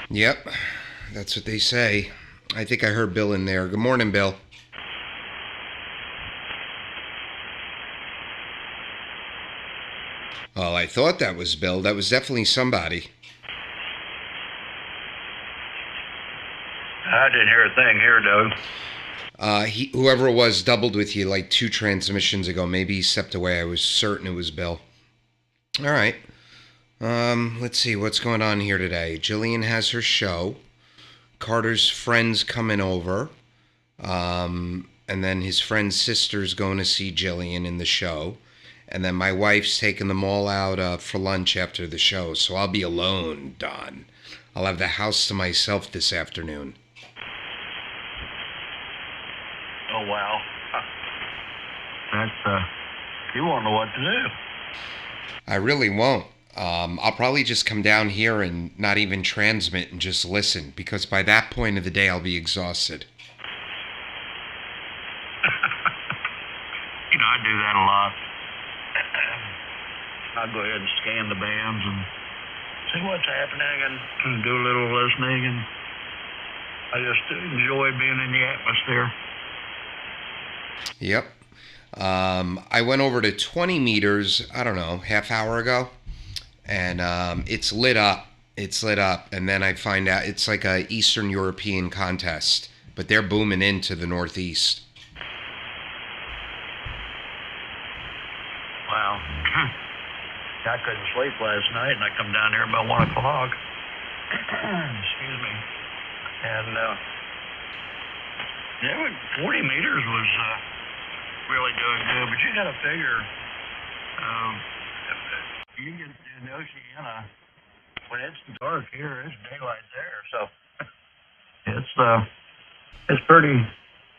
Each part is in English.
Yep, that's what they say. I think I heard Bill in there. Good morning, Bill. Oh, I thought that was Bill. That was definitely somebody. I didn't hear a thing here, Doug. Whoever it was doubled with you like 2 transmissions ago. Maybe he stepped away. I was certain it was Bill. All right. Let's see what's going on here today. Jillian has her show. Carter's friend's coming over. And then his friend's sister's going to see Jillian in the show. And then my wife's taking them all out for lunch after the show. So I'll be alone, Don. I'll have the house to myself this afternoon. Oh, wow. That's, you won't know what to do. I really won't. I'll probably just come down here and not even transmit and just listen, because by that point of the day I'll be exhausted. I do that a lot. I'll go ahead and scan the bands and see what's happening and do a little listening, and I just enjoy being in the atmosphere. Yep. I went over to 20 meters, I don't know, half hour ago, and it's lit up. It's lit up, and then I find out it's like a Eastern European contest, but they're booming into the Northeast. Wow. I couldn't sleep last night, and I come down here about 1 o'clock. Excuse me. And, 40 meters was really doing good, but you got to figure, you get in Oceana, when it's dark here, it's daylight there, so it's pretty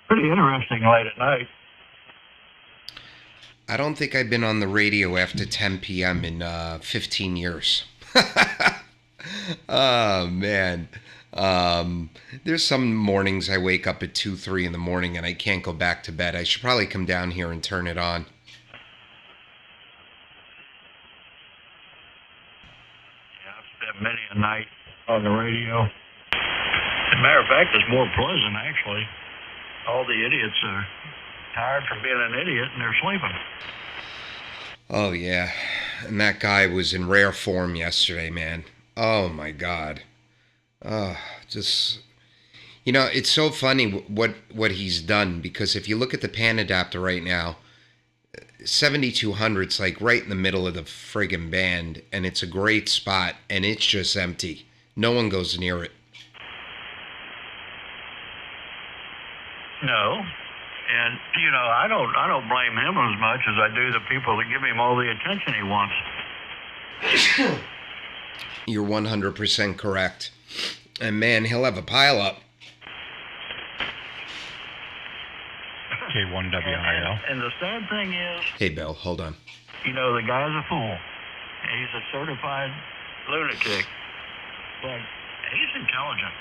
interesting late at night. I don't think I've been on the radio after 10 p.m. in 15 years. Oh, man. There's some mornings I wake up at 2, 3 in the morning and I can't go back to bed. I should probably come down here and turn it on. Yeah, I've spent many a night on the radio. As a matter of fact, it's more pleasant, actually. All the idiots are tired from being an idiot and they're sleeping. Oh, yeah. And that guy was in rare form yesterday, man. Oh, my God. Just, it's so funny what he's done, because if you look at the pan adapter right now, 7200's like right in the middle of the friggin' band, and it's a great spot, and it's just empty. No one goes near it. No. And, I don't blame him as much as I do the people that give him all the attention he wants. You're 100% correct. And, man, he'll have a pile-up. K2UKA. And the sad thing is... Hey, Bill, hold on. The guy's a fool. He's a certified lunatic. But he's intelligent.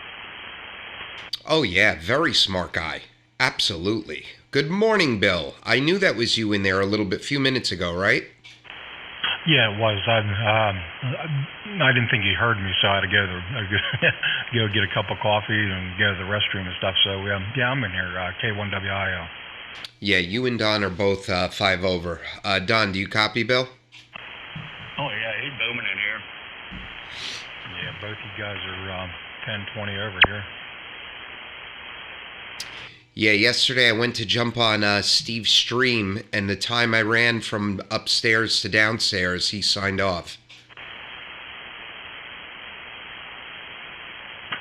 Oh, yeah, very smart guy. Absolutely. Good morning, Bill. I knew that was you in there a few minutes ago, right? Yeah, it was. I didn't think he heard me, so I had to go get a cup of coffee and go to the restroom and stuff. So, yeah, I'm in here, K2UKA. Yeah, you and Don are both 5 over. Don, do you copy, Bill? Oh, yeah, he's booming in here. Yeah, both you guys are 10, 20 over here. Yeah, yesterday I went to jump on Steve's stream, and the time I ran from upstairs to downstairs, he signed off.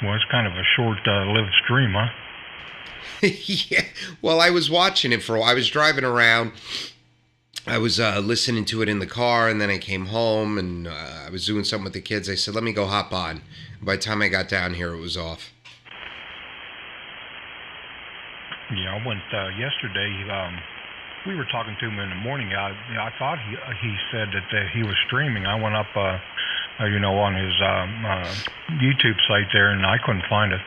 Well, it's kind of a short-lived stream, huh? Yeah, well, I was watching it I was driving around. I was listening to it in the car, and then I came home, and I was doing something with the kids. I said, let me go hop on. By the time I got down here, it was off. Yeah, I went yesterday. We were talking to him in the morning. I thought he said that he was streaming. I went up, on his YouTube site there, and I couldn't find it.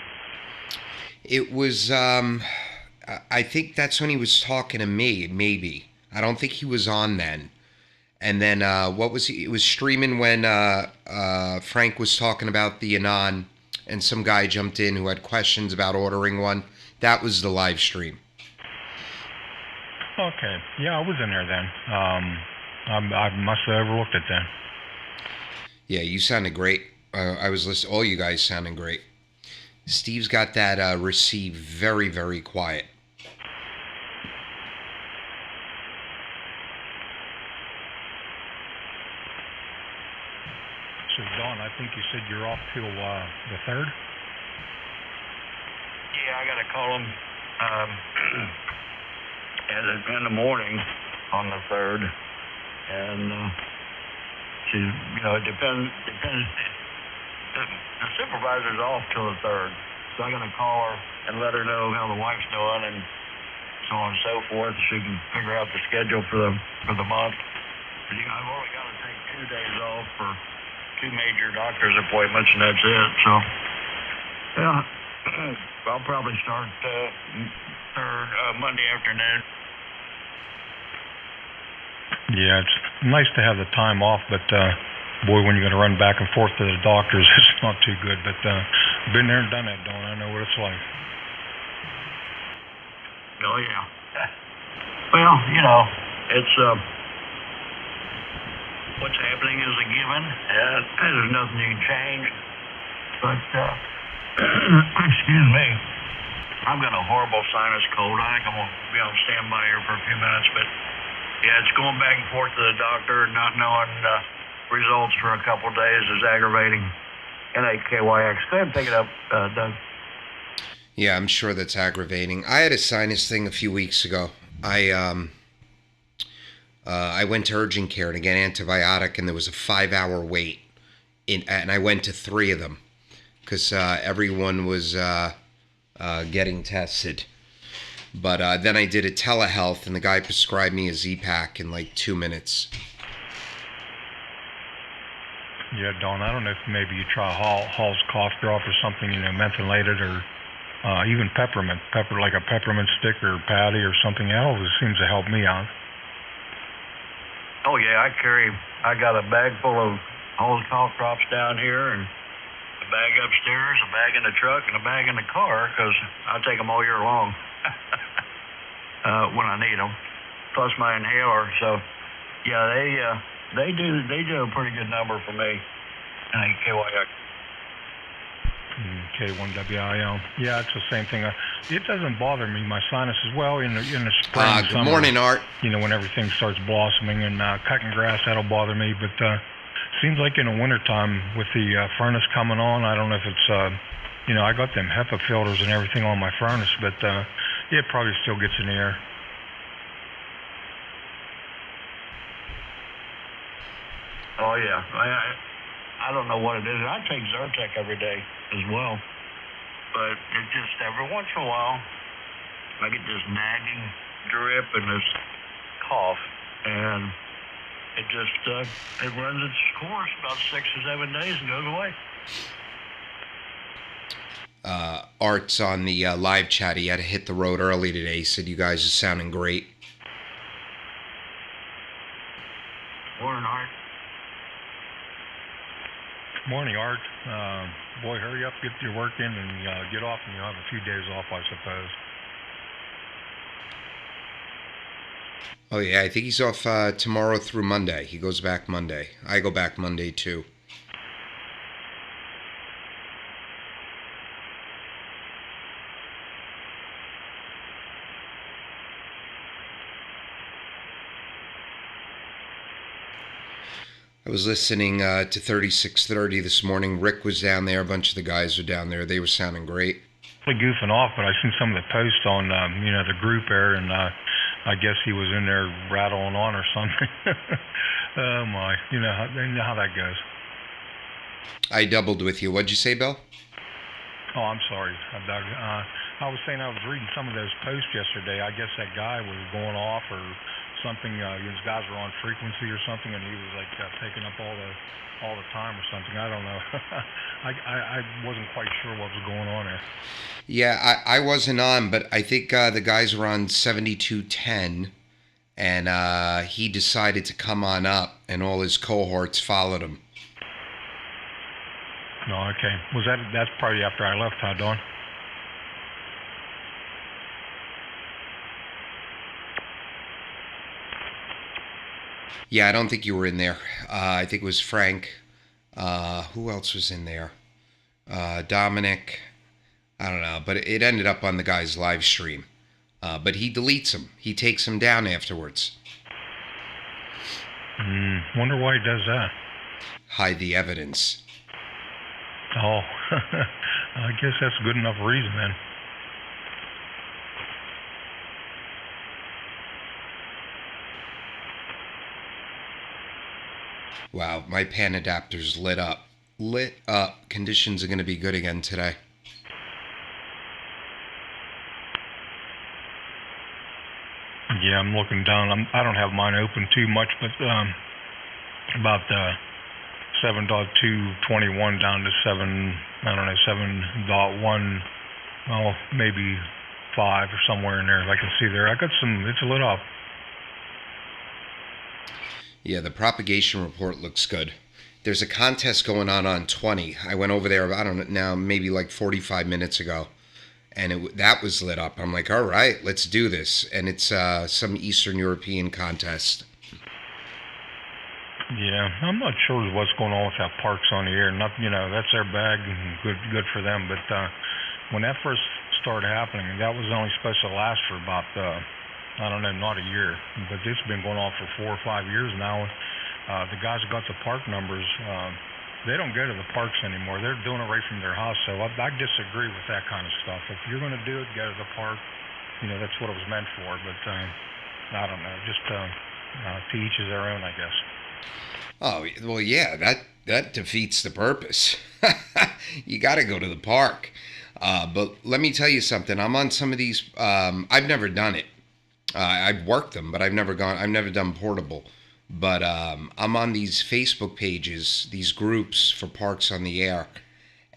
It was, I think that's when he was talking to me, maybe. I don't think he was on then. And then, what was he? It was streaming when Frank was talking about the Anon and some guy jumped in who had questions about ordering one. That was the live stream. Okay. Yeah, I was in there then. I must have overlooked it then. Yeah, you sounded great. I was listening. All you guys sounding great. Steve's got that receive very, very quiet. So, Dawn, I think you said you're off till the 3rd? Yeah, I got to call him in the morning on the 3rd. And, it depends. The supervisor's off till the 3rd. So I got to call her and let her know how the wife's doing and so on and so forth. So she can figure out the schedule for the month. But, I've only got to take 2 days off for 2 major doctor's appointments, and that's it. So, yeah, I'll probably start Monday afternoon. Yeah, it's nice to have the time off, but boy, when you're going to run back and forth to the doctors, it's not too good. But I've been there and done that, Dawn. I know what it's like. Oh, yeah. Well, it's what's happening is a given, and there's nothing you can change. But, excuse me, I've got a horrible sinus cold. I think I'm going to be on standby here for a few minutes, but yeah, it's going back and forth to the doctor and not knowing results for a couple of days is aggravating. KYX. Go ahead and pick it up, Doug. Yeah, I'm sure that's aggravating. I had a sinus thing a few weeks ago. I went to urgent care to get antibiotic, and there was a 5-hour wait. And I went to 3 of them because everyone was getting tested. But then I did a telehealth, and the guy prescribed me a Z-Pack in like 2 minutes. Yeah, Dawn, I don't know if maybe you try Hall's cough drop or something, mentholated or even peppermint, like a peppermint stick or patty or something. That always seems to help me out. Oh, yeah, I got a bag full of Hall's cough drops down here, and a bag upstairs, a bag in the truck, and a bag in the car, because I take them all year long when I need them, plus my inhaler. So, yeah, they do a pretty good number for me. KYX. K1WIL. Yeah, it's the same thing. It doesn't bother me. My sinus as well in the spring. Good summer, morning, Art. When everything starts blossoming and cutting grass, that'll bother me. But seems like in the wintertime with the furnace coming on, I don't know if it's, I got them HEPA filters and everything on my furnace, but it probably still gets in the air. Oh, yeah. I don't know what it is. I take Zyrtec every day as well. But it just, every once in a while, I get this nagging drip and this cough. And it just, it runs its course about 6 or 7 days and goes away. Art's on the live chat. He had to hit the road early today. He said you guys are sounding great. Morning, Art. Morning, Art. Boy, hurry up, get your work in, and get off, and you'll have a few days off, I suppose. Oh, yeah, I think he's off tomorrow through Monday. He goes back Monday. I go back Monday, too. I was listening to 3630 this morning. Rick was down there. A bunch of the guys were down there. They were sounding great. Goofing off, but I seen some of the posts on, the group there, and I guess he was in there rattling on or something. Oh, my. You know how that goes. I doubled with you. What'd you say, Bill? Oh, I'm sorry. I was saying I was reading some of those posts yesterday. I guess that guy was going off or something. These guys were on frequency or something, and he was like taking up all the time or something. I don't know. I wasn't quite sure what was going on there. Yeah, I wasn't on, but I think the guys were on 7210, and he decided to come on up, and all his cohorts followed him. No, okay. That's probably after I left, huh, Don? Yeah, I don't think you were in there. I think it was Frank. Who else was in there? Dominic. I don't know, but it ended up on the guy's live stream. But he deletes them. He takes them down afterwards. Wonder why he does that. Hide the evidence. Oh, I guess that's a good enough reason then. Wow, my pan adapter's lit up. Lit up. Conditions are going to be good again today. Yeah, I'm looking down. I don't have mine open too much, but about 7.221 down to 7.1, well, maybe 5 or somewhere in there. I can see there. I got some. It's lit up. Yeah, the propagation report looks good. There's a contest going on 20. I went over there, I don't know, now maybe like 45 minutes ago, and that was lit up. I'm like, all right, let's do this. And it's some Eastern European contest. Yeah, I'm not sure what's going on with that Parks on the Air. Not, that's their bag, and good for them. But when that first started happening, that was only supposed to last for about I don't know, not a year, but it's been going on for 4 or 5 years now. The guys who got the park numbers, they don't go to the parks anymore. They're doing it right from their house. So I disagree with that kind of stuff. If you're going to do it, go to the park. That's what it was meant for. But I don't know. Just to each is their own, I guess. Oh, well, yeah, that defeats the purpose. You got to go to the park. But let me tell you something. I'm on some of these. I've never done it. I've worked them, but I've never done portable. But I'm on these Facebook pages, these groups for Parks on the Air,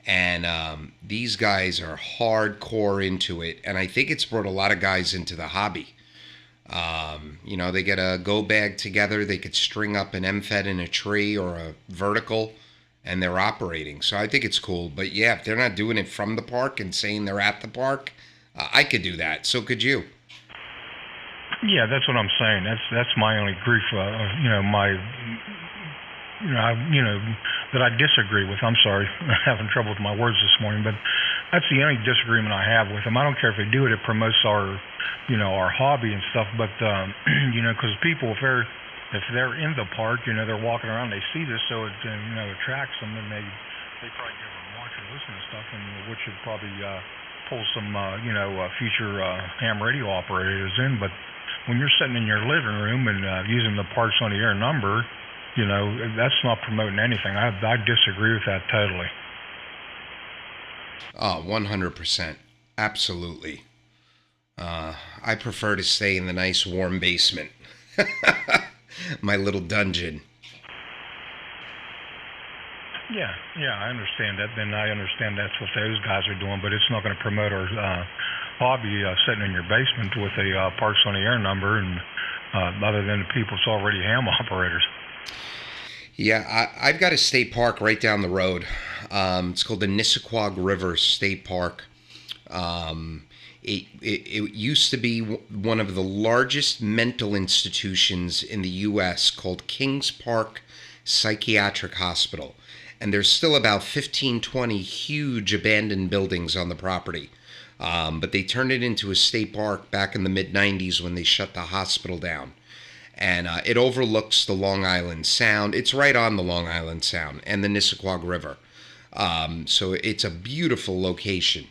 and these guys are hardcore into it, and I think it's brought a lot of guys into the hobby. They get a go bag together, they could string up an MFED in a tree or a vertical, and they're operating. So I think it's cool. But yeah, if they're not doing it from the park and saying they're at the park, I could do that. So could you. Yeah, that's what I'm saying. That's my only grief. That I disagree with. I'm sorry, I'm having trouble with my words this morning, but that's the only disagreement I have with them. I don't care if they do it; it promotes our hobby and stuff. But because people, if they're in the park, they're walking around, they see this, so it attracts them, and they probably give them watch and listen to stuff, and which should probably pull some future ham radio operators in, but. When you're sitting in your living room and using the Parks on the Air number, that's not promoting anything. I disagree with that totally. Oh, 100%. Absolutely. I prefer to stay in the nice warm basement. My little dungeon. Yeah, I understand that. Then I understand that's what those guys are doing, but it's not going to promote our hobby sitting in your basement with a Parks on the Air number, and other than the people that's already ham operators. Yeah, I've got a state park right down the road. It's called the Nisququag River State Park. It used to be one of the largest mental institutions in the U.S. called Kings Park Psychiatric Hospital. And there's still about 20 huge abandoned buildings on the property. But they turned it into a state park back in the mid-90s when they shut the hospital down. And it overlooks the Long Island Sound. It's right on the Long Island Sound and the Nisququag River. So it's a beautiful location.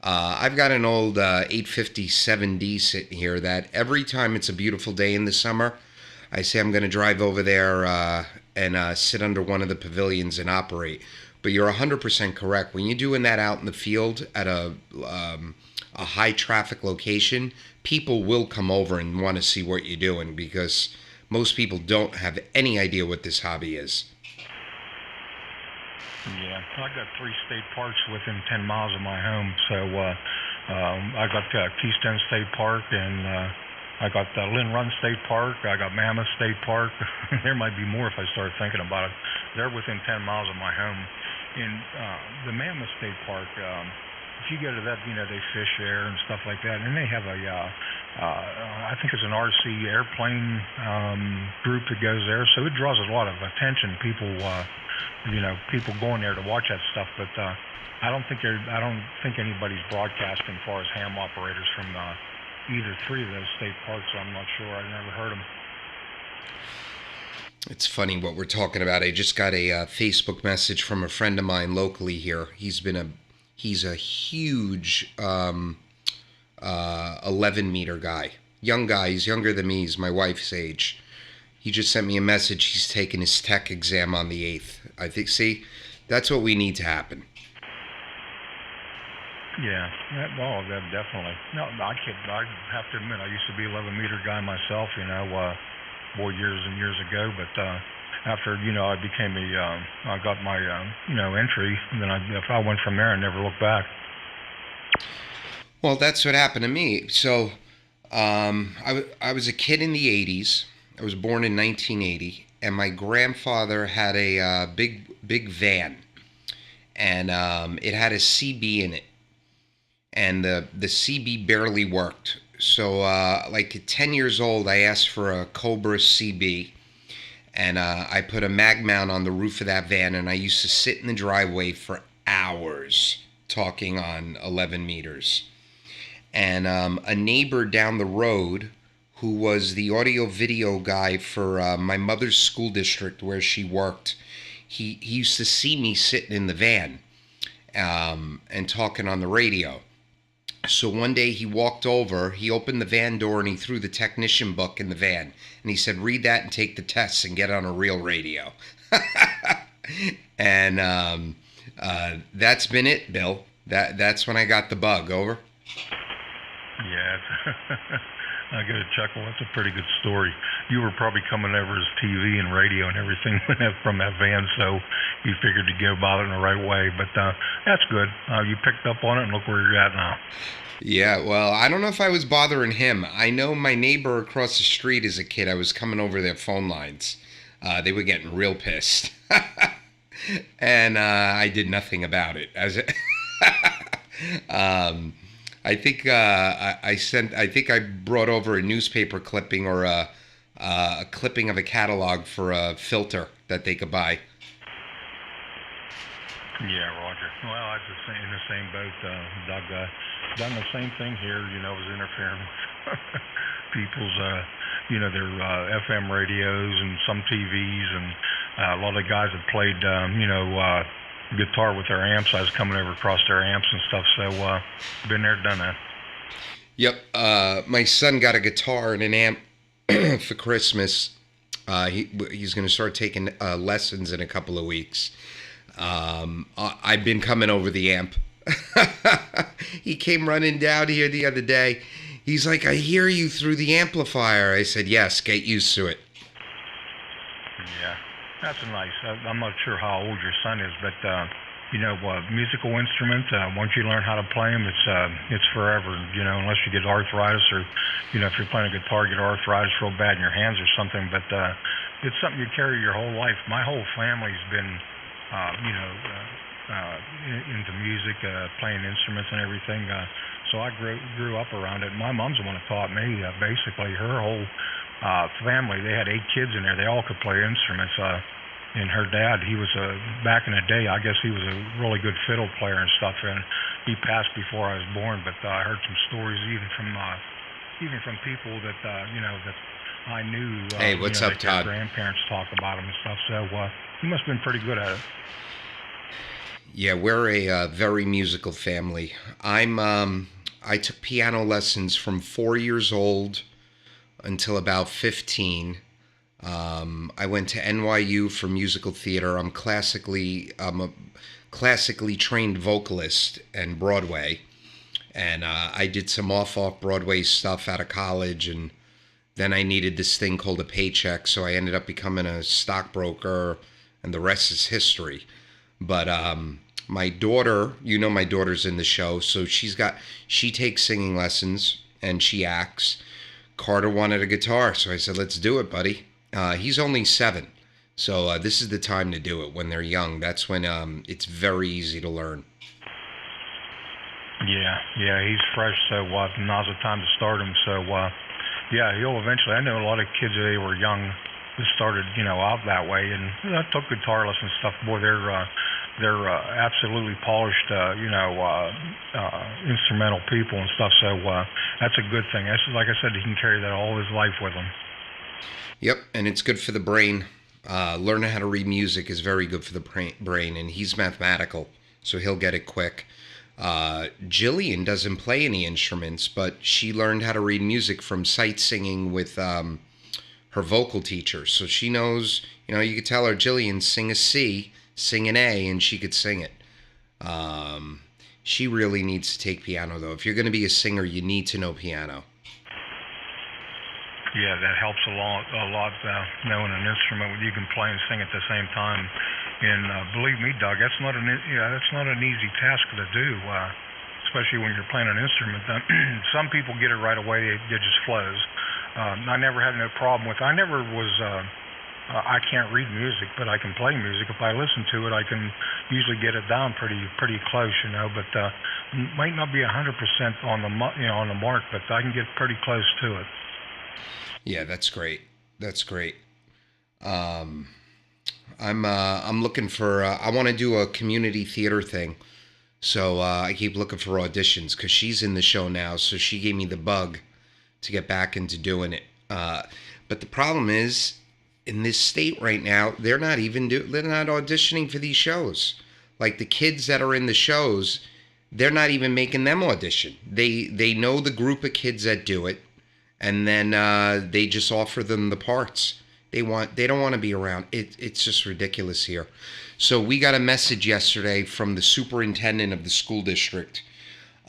I've got an old 857D sitting here that every time it's a beautiful day in the summer, I say I'm going to drive over there and sit under one of the pavilions and operate. But you're 100% correct. When you're doing that out in the field at a high traffic location, people will come over and want to see what you're doing because most people don't have any idea what this hobby is. Yeah, I got 3 state parks within 10 miles of my home. So I got Keystone State Park, and I got Lynn Run State Park. I got Mammoth State Park. There might be more if I start thinking about it. They're within 10 miles of my home. in the Mammoth State Park. If you go to that, they fish there and stuff like that, and they have a, I think it's an RC airplane group that goes there, so it draws a lot of attention. People, people going there to watch that stuff, but I don't think anybody's broadcasting as far as ham operators from either three of those state parks. So I'm not sure. I've never heard them. It's funny what we're talking about. I just got a Facebook message from a friend of mine locally here. He's a huge 11-meter guy. Young guy. He's younger than me. He's my wife's age. He just sent me a message. He's taking his tech exam on the 8th. I think, see, that's what we need to happen. Yeah, definitely. No, I have to admit, I used to be 11-meter guy myself, years and years ago, but after, I became I got my, entry, and then if I went from there, I never looked back. Well, that's what happened to me. So, I was a kid in the 80s. I was born in 1980, and my grandfather had a big van, and it had a CB in it, and the CB barely worked. So, like at 10 years old, I asked for a Cobra CB, and I put a mag mount on the roof of that van, and I used to sit in the driveway for hours talking on 11 meters. And a neighbor down the road, who was the audio-video guy for my mother's school district where she worked, he used to see me sitting in the van and talking on the radio. So one day he walked over, he opened the van door, and he threw the technician book in the van. And he said, read that and take the tests and get on a real radio. And that's been it, Bill. That's when I got the bug. Over? Yeah, I get a chuckle. That's a pretty good story. You were probably coming over as TV and radio and everything from that van, so you figured to go about it in the right way. But that's good. You picked up on it, and look where you're at now. Yeah, well, I don't know if I was bothering him. I know my neighbor across the street as a kid, I was coming over their phone lines. They were getting real pissed. And I did nothing about it. I think I brought over a newspaper clipping or a clipping of a catalog for a filter that they could buy. Yeah, Roger. Well, I was in the same boat, Doug. Done the same thing here. Was interfering with people's, their FM radios and some TVs, and a lot of guys that played, guitar with their amps. I was coming over across their amps and stuff, so been there, done that. Yep. My son got a guitar and an amp for Christmas. He's going to start taking lessons in a couple of weeks. I've been coming over the amp. He came running down here the other day. He's like, I hear you through the amplifier. I said, yes, get used to it. Yeah, that's nice. I'm not sure how old your son is, but musical instruments, once you learn how to play them, it's forever, unless you get arthritis or, if you're playing a guitar, get arthritis real bad in your hands or something, but it's something you carry your whole life. My whole family's been, into music, playing instruments and everything, so I grew up around it. My mom's the one that taught me, basically. Her whole family, they had 8 kids in there. They all could play instruments. And her dad, he was back in the day, I guess he was a really good fiddle player and stuff, and he passed before I was born, but I heard some stories even from people that, that I knew. Hey, what's up, Todd? Their grandparents talk about him and stuff, so he must have been pretty good at it. Yeah, we're a very musical family. I took piano lessons from 4 years old until about 15. I went to NYU for musical theater. I'm a classically trained vocalist and Broadway, and I did some off-Broadway stuff out of college, and then I needed this thing called a paycheck, so I ended up becoming a stockbroker, and the rest is history. But my daughter, my daughter's in the show, so she takes singing lessons and she acts. Carter wanted a guitar, so I said, let's do it, buddy. He's only 7, So this is the time to do it when they're young. That's when it's very easy to learn. Yeah, he's fresh, so now's the time to start him. So yeah, he'll eventually. I know a lot of kids they were young that started, out that way, and I took guitar lessons and stuff. Boy, they're absolutely polished, instrumental people and stuff. So that's a good thing. That's, like I said, he can carry that all his life with him. Yep, and it's good for the brain. Learning how to read music is very good for the brain, and he's mathematical, so he'll get it quick. Jillian doesn't play any instruments, but she learned how to read music from sight singing with her vocal teacher. So she knows, you could tell her, Jillian, sing a C, sing an A, and she could sing it. She really needs to take piano, though. If you're going to be a singer, you need to know piano. Yeah, that helps a lot. Knowing an instrument you can play and sing at the same time. And believe me, Doug, that's not an easy task to do, especially when you're playing an instrument. Some people get it right away; it just flows. I never had no problem with. I never was. I can't read music, but I can play music. If I listen to it, I can usually get it down pretty close, But might not be 100% on the on the mark, but I can get pretty close to it. Yeah, that's great. That's great. I'm looking for. I want to do a community theater thing, so I keep looking for auditions because she's in the show now. So she gave me the bug to get back into doing it. But the problem is, in this state right now, they're not auditioning for these shows. Like the kids that are in the shows, they're not even making them audition. They know the group of kids that do it. And then they just offer them the parts. They don't want to be around. It's just ridiculous here. So we got a message yesterday from the superintendent of the school district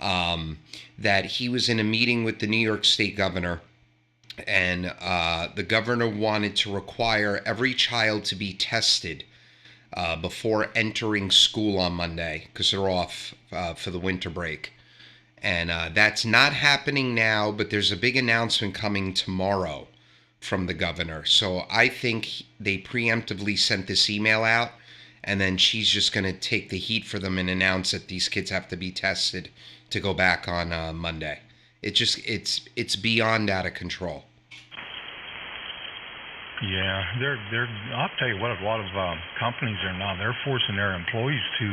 that he was in a meeting with the New York State governor, and the governor wanted to require every child to be tested before entering school on Monday because they're off for the winter break. And that's not happening now, but there's a big announcement coming tomorrow from the governor. So I think they preemptively sent this email out, and then she's just going to take the heat for them and announce that these kids have to be tested to go back on Monday. It's beyond out of control. Yeah, they're. I'll tell you what, a lot of companies are now. They're forcing their employees to,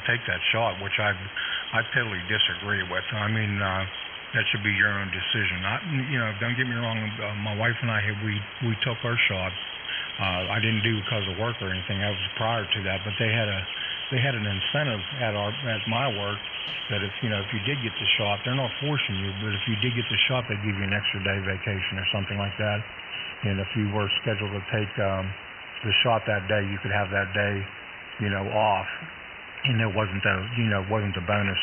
take that shot, which I totally disagree with. I mean, that should be your own decision. Don't get me wrong. My wife and I, we took our shot. I didn't do it because of work or anything. That was prior to that, but they had an incentive at my work that if you did get the shot, they're not forcing you, but if you did get the shot, they give you an extra day vacation or something like that. And if you were scheduled to take the shot that day, you could have that day, off. And it wasn't a bonus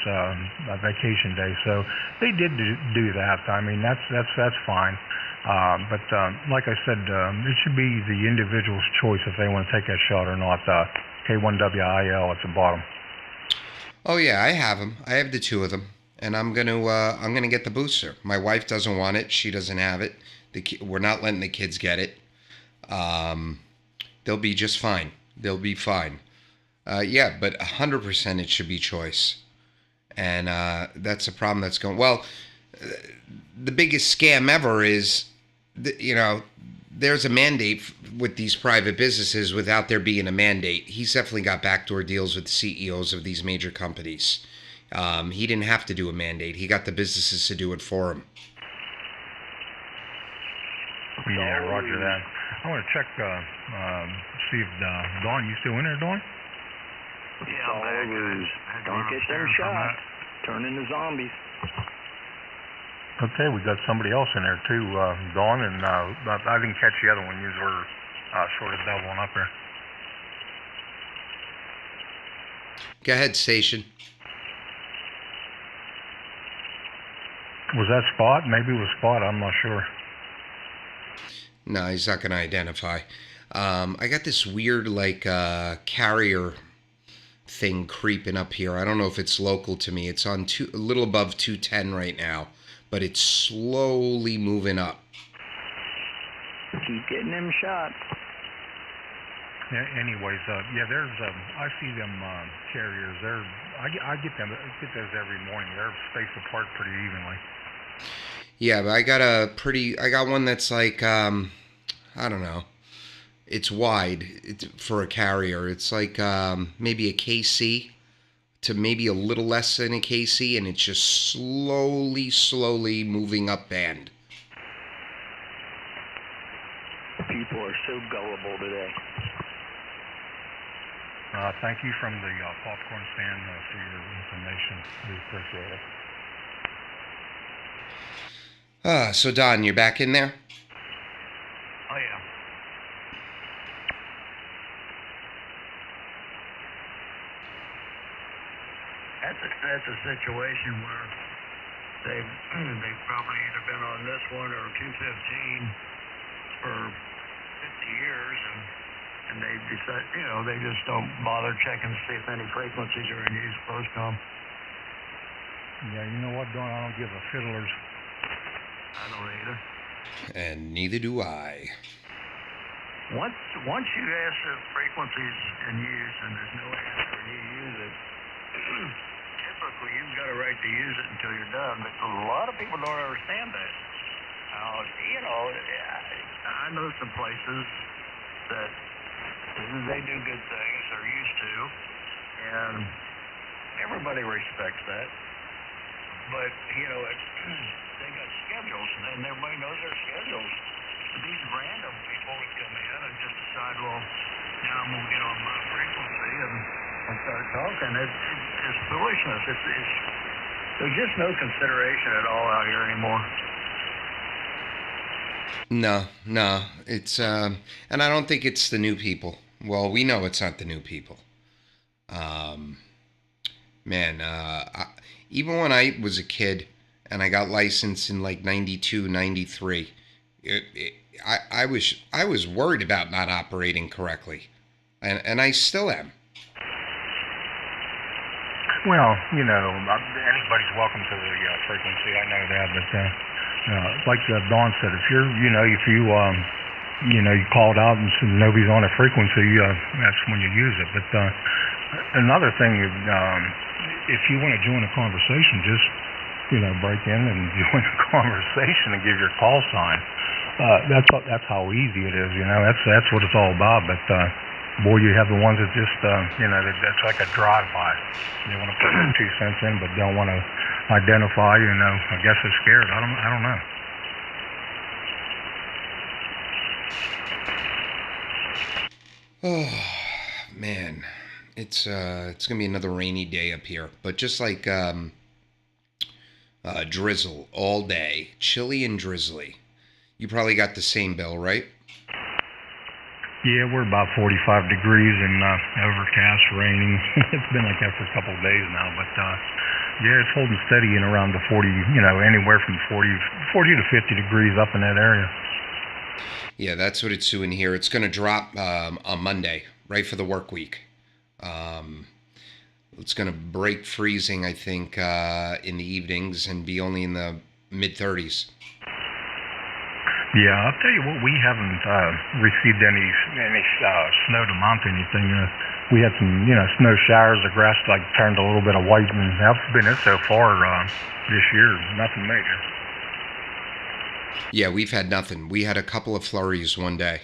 vacation day. So they did do that. I mean, that's fine. But like I said, it should be the individual's choice if they want to take that shot or not. KB2UKA at the bottom. Oh yeah, I have them. I have the two of them, and I'm gonna get the booster. My wife doesn't want it. She doesn't have it. We're not letting the kids get it. They'll be just fine. They'll be fine. Yeah, but 100% it should be choice. And that's a problem that's going... Well, the biggest scam ever is, there's a mandate with these private businesses without there being a mandate. He's definitely got backdoor deals with CEOs of these major companies. He didn't have to do a mandate. He got the businesses to do it for him. Yeah, roger that. I want to check, see if Dawn, you still in there, Dawn? Yeah, I'm back. Don't get them shot. Turn into zombies. Okay, we got somebody else in there too, Dawn, and I didn't catch the other one. You were sort of doubling up there. Go ahead, station. Was that Spot? Maybe it was Spot. I'm not sure. No, he's not going to identify. I got this weird, carrier thing creeping up here. I don't know if it's local to me. It's on a little above 210 right now, but it's slowly moving up. Keep getting them shots. Anyways, yeah, there's I see them carriers. I get those every morning. They're spaced apart pretty evenly. Yeah, but I got one that's like I don't know. It's wide. It's for a carrier. It's like maybe a KC to maybe a little less than a KC, and it's just slowly moving up band. People are so gullible today. Thank you from the popcorn stand for your information. We appreciate it. So Don, you're back in there? Oh, yeah. That's a situation where they've probably either been on this one or 215 for 50 years, and they decide, they just don't bother checking to see if any frequencies are in use post-com. Yeah, you know what, Don? I don't give a fiddler's. I don't either. And neither do I. Once you ask the frequencies in use and there's no answer and you use it, typically you've got a right to use it until you're done, but a lot of people don't understand that. I know some places that they do good things, they're used to, and everybody respects that. But, they got schedules, and everybody knows their schedules. These random people would come in and just decide, well, now I'm going to get on my frequency and start talking. It's foolishness. There's just no consideration at all out here anymore. No. It's and I don't think it's the new people. Well, we know it's not the new people. Even when I was a kid and I got licensed in like 92, 93, I was worried about not operating correctly, and I still am. Well, anybody's welcome to the frequency. I know that, but like Dawn said, if you called out and said nobody's on a frequency, that's when you use it. But another thing, if you want to join a conversation, just break in and join a conversation and give your call sign. That's how easy it is. That's what it's all about. But boy, you have the ones that just that's like a drive-by. They want to put their 2 cents in, but don't want to identify. I guess they're scared. I don't know. Oh man, it's gonna be another rainy day up here, but just like drizzle all day, chilly and drizzly. You probably got the same, Bill, right? Yeah, we're about 45 degrees and overcast, raining. It's been like that for a couple of days now, but yeah, it's holding steady in around the 40, anywhere from 40 to 50 degrees up in that area. Yeah, that's what it's doing here. It's going to drop on Monday, right for the work week. It's going to break freezing, I think, in the evenings and be only in the mid-30s. Yeah, I'll tell you what, we haven't received any snow to mount anything. We had some, snow showers. The grass turned a little bit of white, and that's been it so far this year. Nothing major. Yeah, we've had nothing. We had a couple of flurries one day.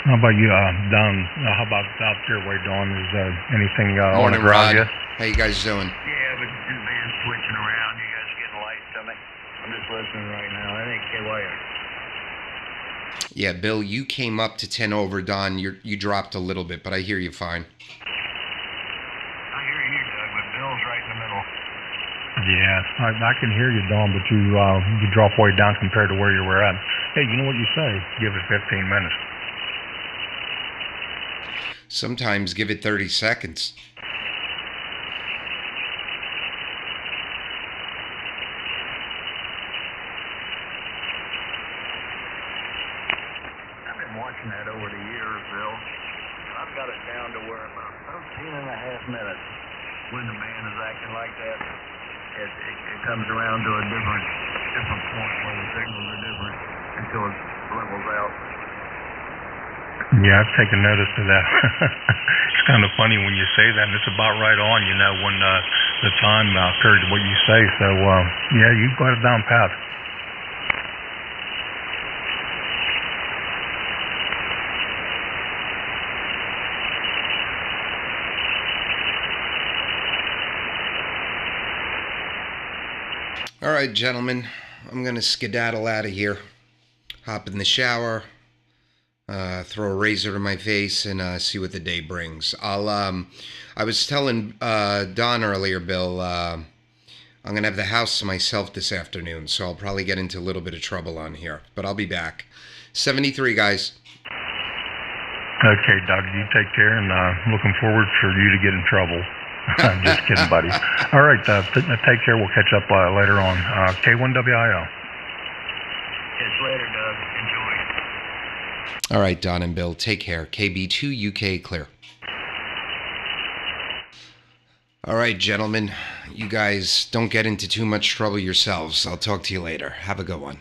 How about you, Don? How about out your way, Dawn? Is anything on the Morning, ground Rod. yet? How you guys doing? Yeah, but the band's switching around. You guys getting light to me? I'm just listening right now. That ain't KYA. Yeah, Bill, you came up to 10 over. Don, you dropped a little bit, but I hear you fine. I hear you, Doug, but Bill's right in the middle. Yeah, I can hear you, Dawn, but you drop way down compared to where you were at. Hey, you know what you say? Give it 15 minutes. Sometimes give it 30 seconds. I've been watching that over the years, Bill. I've got it down to where about 13 and a half minutes. when the band is acting like that, it comes around to a different point where the signals are different until it levels out. Yeah, I've taken notice of that. It's kind of funny when you say that, and it's about right on, you know, when the time occurred to what you say. So, yeah, you've got it down pat. All right, gentlemen, I'm going to skedaddle out of here, hop in the shower, throw a razor to my face, and see what the day brings. I was telling Don earlier, Bill, I'm going to have the house to myself this afternoon, so I'll probably get into a little bit of trouble on here, but I'll be back. 73, guys. Okay, Doug, you take care, and looking forward for you to get in trouble. I'm just kidding, buddy. All right, take care. We'll catch up later on. K2UKA. Catch you later, Doug. Enjoy. All right, Don and Bill, take care. KB2UKA clear. All right, gentlemen, you guys don't get into too much trouble yourselves. I'll talk to you later. Have a good one.